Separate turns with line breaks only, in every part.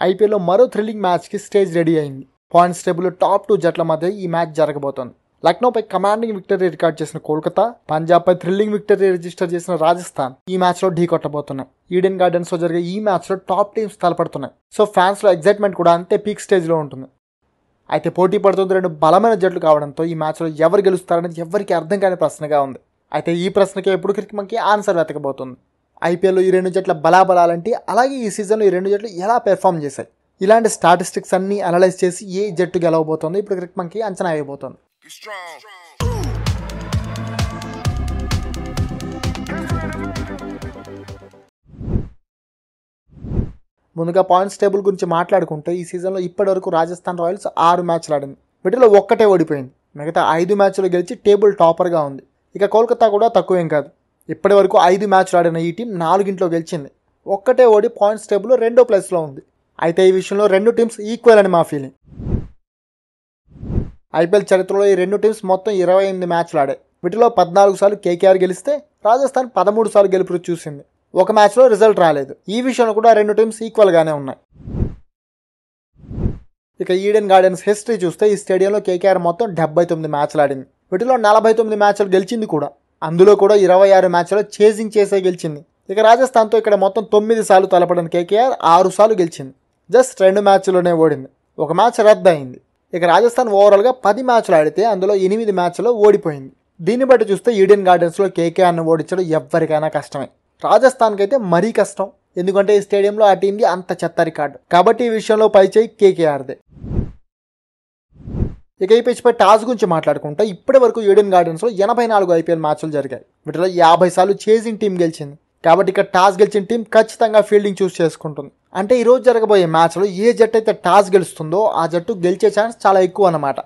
ఐపీఎల్లో మరో థ్రిల్లింగ్ మ్యాచ్కి స్టేజ్ రెడీ అయింది. పాయింట్స్ టేబుల్ టాప్ 2 జట్ల మధ్య ఈ మ్యాచ్ జరగబోతోంది. లక్నోపై కమాండింగ్ విక్టరీ రికార్డ్ చేసిన కోల్కతా, పంజాబ్పై థ్రిల్లింగ్ విక్టరీ రిజిస్టర్ చేసిన రాజస్థాన్ ఈ మ్యాచ్లో ఢీ కొట్టబోతున్నాయి. ఈడెన్ గార్డెన్స్లో జరిగే ఈ మ్యాచ్లో టాప్ టీమ్స్ తలపడుతున్నాయి. సో ఫ్యాన్స్లో ఎగ్జైట్మెంట్ కూడా అంతే పీక్ స్టేజ్లో ఉంటుంది. అయితే పోటీ పడుతుంది 2 బలమైన జట్లు కావడంతో ఈ మ్యాచ్లో ఎవరు గెలుస్తారనేది ఎవరికి అర్థం కాని ప్రశ్నగా ఉంది. అయితే ఈ ప్రశ్నకి ఎప్పుడు క్రికెట్కి ఆన్సర్ వెతకబోతుంది. ఐపీఎల్లో ఈ 2 జట్ల బలాబలాలంటే, అలాగే ఈ సీజన్లో ఈ 2 జట్లు ఎలా పెర్ఫామ్ చేశాయి, ఇలాంటి స్టాటిస్టిక్స్ అన్ని అనలైజ్ చేసి ఏ జట్టు గెలవబోతోంది ఇప్పుడు క్రికెట్కి అంచనా వేయబోతోంది. ముందుగా పాయింట్స్ టేబుల్ గురించి మాట్లాడుకుంటే ఈ సీజన్లో ఇప్పటివరకు రాజస్థాన్ రాయల్స్ 6 మ్యాచ్లు ఆడింది. వీటిలో ఒక్కటే ఓడిపోయింది. మిగతా 5 మ్యాచ్లు గెలిచి టేబుల్ టాపర్గా ఉంది. ఇక కోల్కతా కూడా తక్కువేం కాదు. ఇప్పటి వరకు 5 మ్యాచ్లు ఆడిన ఈ టీం 4 గెలిచింది. ఒక్కటే ఓడి పాయింట్స్ టేబుల్ 2వ ప్లేస్లో ఉంది. అయితే ఈ విషయంలో 2 టీమ్స్ ఈక్వల్ అని మా ఫీలింగ్. ఐపీఎల్ చరిత్రలో ఈ 2 టీమ్స్ మొత్తం 28 మ్యాచ్లు ఆడాయి. వీటిలో 14 సార్లు కేకేఆర్ గెలిస్తే రాజస్థాన్ 13 సార్లు గెలుపు చూసింది. ఒక మ్యాచ్లో రిజల్ట్ రాలేదు. ఈ విషయంలో కూడా 2 టీమ్స్ ఈక్వల్గానే ఉన్నాయి. ఇక ఈడెన్ గార్డెన్స్ హిస్టరీ చూస్తే ఈ స్టేడియంలో కేకేఆర్ మొత్తం 79 మ్యాచ్లు ఆడింది. వీటిలో 49 మ్యాచ్లు గెలిచింది కూడా. అందులో కూడా 26 మ్యాచ్లో చేజింగ్ చేసే గెలిచింది. ఇక రాజస్థాన్తో ఇక్కడ మొత్తం 9 సార్లు తలపడిన కేకేఆర్ 6 సార్లు గెలిచింది. జస్ట్ 2 మ్యాచ్లోనే ఓడింది. ఒక మ్యాచ్ రద్దు అయింది. ఇక రాజస్థాన్ ఓవరాల్గా 10 మ్యాచ్లు ఆడితే అందులో 8 మ్యాచ్లో ఓడిపోయింది. దీన్ని బట్టి చూస్తే ఈడెన్ గార్డెన్స్లో కేకేఆర్ను ఓడించడం ఎవరికైనా కష్టమే. రాజస్థాన్కి అయితే మరీ కష్టం. ఎందుకంటే ఈ స్టేడియంలో ఆ టీంది అంత చెత్త రికార్డు. కాబట్టి ఈ విషయంలో పైచేయి కేకేఆర్దే. ఇక ఈ పిచ్పై టాస్ గురించి మాట్లాడుకుంటే ఇప్పటి వరకు ఈడెన్ గార్డెన్స్లో 84 ఐపీఎల్ మ్యాచ్లు జరిగాయి. వీటిలో 50 సార్లు చేజింగ్ టీం గెలిచింది. కాబట్టి ఇక్కడ టాస్ గెలిచిన టీం ఖచ్చితంగా ఫీల్డింగ్ చూస్ చేసుకుంటుంది. అంటే ఈ రోజు జరగబోయే మ్యాచ్లో ఏ జట్టు అయితే టాస్ గెలుస్తుందో ఆ జట్టు గెలిచే ఛాన్స్ చాలా ఎక్కువ అన్నమాట.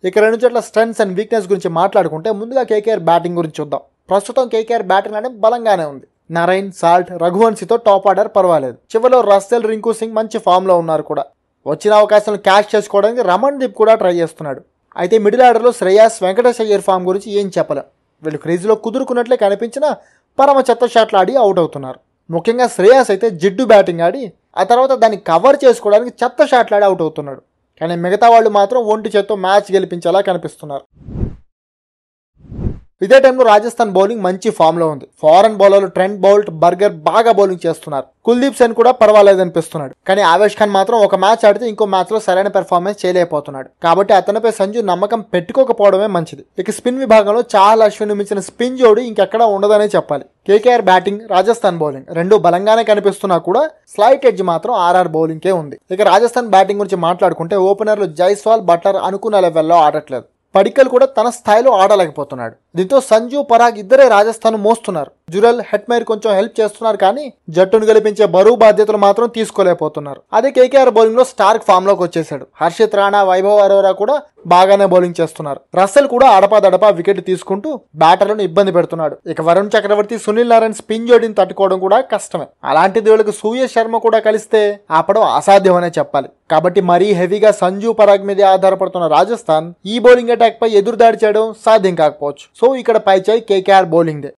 ఇక 2 జట్ల స్ట్రెంగ్స్ అండ్ వీక్నెస్ గురించి మాట్లాడుకుంటే ముందుగా కేకేఆర్ బ్యాటింగ్ గురించి చూద్దాం. ప్రస్తుతం కేకేఆర్ బ్యాటింగ్ అనేది బలంగానే ఉంది. నరైన్, సాల్ట్, రఘువంశీతో టాప్ ఆర్డర్ పర్వాలేదు. చివరిలో రస్సెల్, రింకు సింగ్ మంచి ఫామ్లో ఉన్నారు కూడా. వచ్చిన అవకాశాలను క్యాష్ చేసుకోవడానికి రమణ్ దీప్ కూడా ట్రై చేస్తున్నాడు. అయితే మిడిల్ ఆర్డర్లో శ్రేయాస్, వెంకటేష్ అయ్యర్ ఫామ్ గురించి ఏం చెప్పలేం. వీళ్ళు క్రీజ్లో కుదురుకున్నట్లే కనిపించినా పరమ చెత్త షాట్లు ఆడి అవుట్ అవుతున్నారు. ముఖ్యంగా శ్రేయాస్ అయితే జిడ్డు బ్యాటింగ్ ఆడి ఆ తర్వాత దాన్ని కవర్ చేసుకోవడానికి చెత్త షాట్లు ఆడి అవుట్ అవుతున్నాడు. కానీ మిగతా వాళ్ళు మాత్రం ఒంటి చేత్తో మ్యాచ్ గెలిపించేలా కనిపిస్తున్నారు. ఇదే టైంలో రాజస్థాన్ బౌలింగ్ మంచి ఫామ్లో ఉంది. ఫారెన్ బౌలర్లు ట్రెంట్ బౌల్ట్, బర్గర్ బాగా బౌలింగ్ చేస్తున్నారు. కుల్దీప్ సేన్ కూడా పర్వాలేదనిపిస్తున్నాడు. కానీ ఆవేష్ ఖాన్ మాత్రం ఒక మ్యాచ్ ఆడితే ఇంకో మ్యాచ్లో సరైన పెర్ఫార్మెన్స్ చేయలేకపోతున్నాడు. కాబట్టి అతనిపై సంజు నమ్మకం పెట్టుకోకపోవడమే మంచిది. ఇక స్పిన్ విభాగంలో చాహల్, అశ్విన్ మించిన స్పిన్ జోడి ఇంకెక్కడా ఉండదనే చెప్పాలి. కేకేఆర్ బ్యాటింగ్, రాజస్థాన్ బౌలింగ్ 2 బలంగానే కనిపిస్తున్నా కూడా స్లైట్ ఎడ్జ్ మాత్రం ఆర్ఆర్ బౌలింగ్కే ఉంది. ఇక రాజస్థాన్ బ్యాటింగ్ గురించి మాట్లాడుకుంటే ఓపెనర్లు జైస్వాల్, బట్లర్ అనుకున్న లెవెల్లో ఆడట్లేదు. పడిక్కల్ కూడా తన స్థాయిలో ఆడలేకపోతున్నాడు. దీంతో సంజు, పరాగ్ ఇద్దరే రాజస్థాన్ మోస్తున్నారు. జురెల్, హెట్మైర్ కొంచెం హెల్ప్ చేస్తున్నారు కానీ జట్టును గెలిపించే బరువు బాధ్యతలు మాత్రం తీసుకోలేకపోతున్నారు. అదే కేకేఆర్ బౌలింగ్ లో స్టార్క్ ఫామ్ లోకి వచ్చేసాడు. హర్షిత్ రాణా, వైభవ్ అరోరా కూడా బాగానే బౌలింగ్ చేస్తున్నారు. రస్సెల్ కూడా అడపాదడపా వికెట్ తీసుకుంటూ బ్యాటర్లను ఇబ్బంది పెడుతున్నాడు. ఇక వరుణ్ చక్రవర్తి, సునీల్ నారాయణ్ స్పిన్ జోడిని తట్టుకోవడం కూడా కష్టమే. అలాంటిది వీళ్ళకి సూర్య శర్మ కూడా కలిస్తే ఆపడం అసాధ్యమనే చెప్పాలి. కాబట్టి మరీ హెవీగా సంజు, పరాగ్ మీదే ఆధారపడుతున్న రాజస్థాన్ ఈ బౌలింగ్ అటాక్ పై ఎదురుదాడి చేయడం సాధ్యం కాకపోవచ్చు. సో ఇక్కడ పైచేయి కేకేఆర్ బౌలింగ్ దే.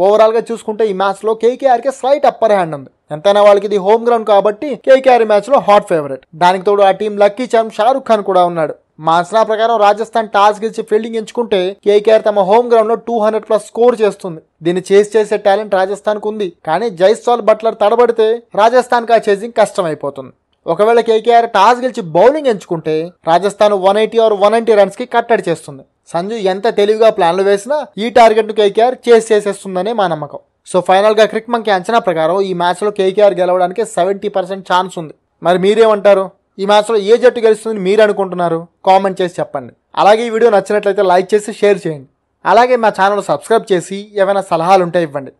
ఓవరాల్ గా చూసుకుంటే ఈ మ్యాచ్ లో కేకేఆర్ కి స్లైట్ అప్పర్ హ్యాండ్ ఉంది. ఎంతైనా వాళ్ళకి ఇది హోమ్ గ్రౌండ్ కాబట్టి కేకేఆర్ మ్యాచ్ లో హాట్ ఫేవరెట్. దానికి తోడు ఆ team lucky charm Shahrukh Khan కూడా ఉన్నాడు. మా అంచనా ప్రకారం రాజస్థాన్ టాస్ గెలిచి ఫీల్డింగ్ ఎంచుకుంటే కేకేఆర్ తమ హోమ్ గ్రౌండ్ లో 200+ స్కోర్ చేస్తుంది. దీన్ని చేసే టాలెంట్ రాజస్థాన్ కు ఉంది. కానీ జైస్వాల్, బట్లర్ తడబడితే రాజస్థాన్ కి ఆ చేసింగ్ కష్టం అయిపోతుంది. ఒకవేళ కేకేఆర్ టాస్ గెలిచి బౌలింగ్ ఎంచుకుంటే రాజస్థాన్ 180 or 190 రన్స్ కి కట్టడి చేస్తుంది. సంజు ఎంత తెలివిగా ప్లాన్లు వేసినా ఈ టార్గెట్ ను కేకేఆర్ చేసేస్తుందనే మా నమ్మకం. సో ఫైనల్ గా క్రిక్ మంకీ అంచనా ప్రకారం ఈ మ్యాచ్ లో కేకేఆర్ గెలవడానికి 70% ఛాన్స్ ఉంది. మరి మీరేమంటారు? ఈ మ్యాచ్ లో ఏ జట్టు గెలుస్తుందని మీరు అనుకుంటున్నారు? కామెంట్ చేసి చెప్పండి. అలాగే ఈ వీడియో నచ్చినట్లయితే లైక్ చేసి షేర్ చేయండి. అలాగే మా ఛానల్ సబ్స్క్రైబ్ చేసి ఏమైనా సలహాలు ఉంటే ఇవ్వండి.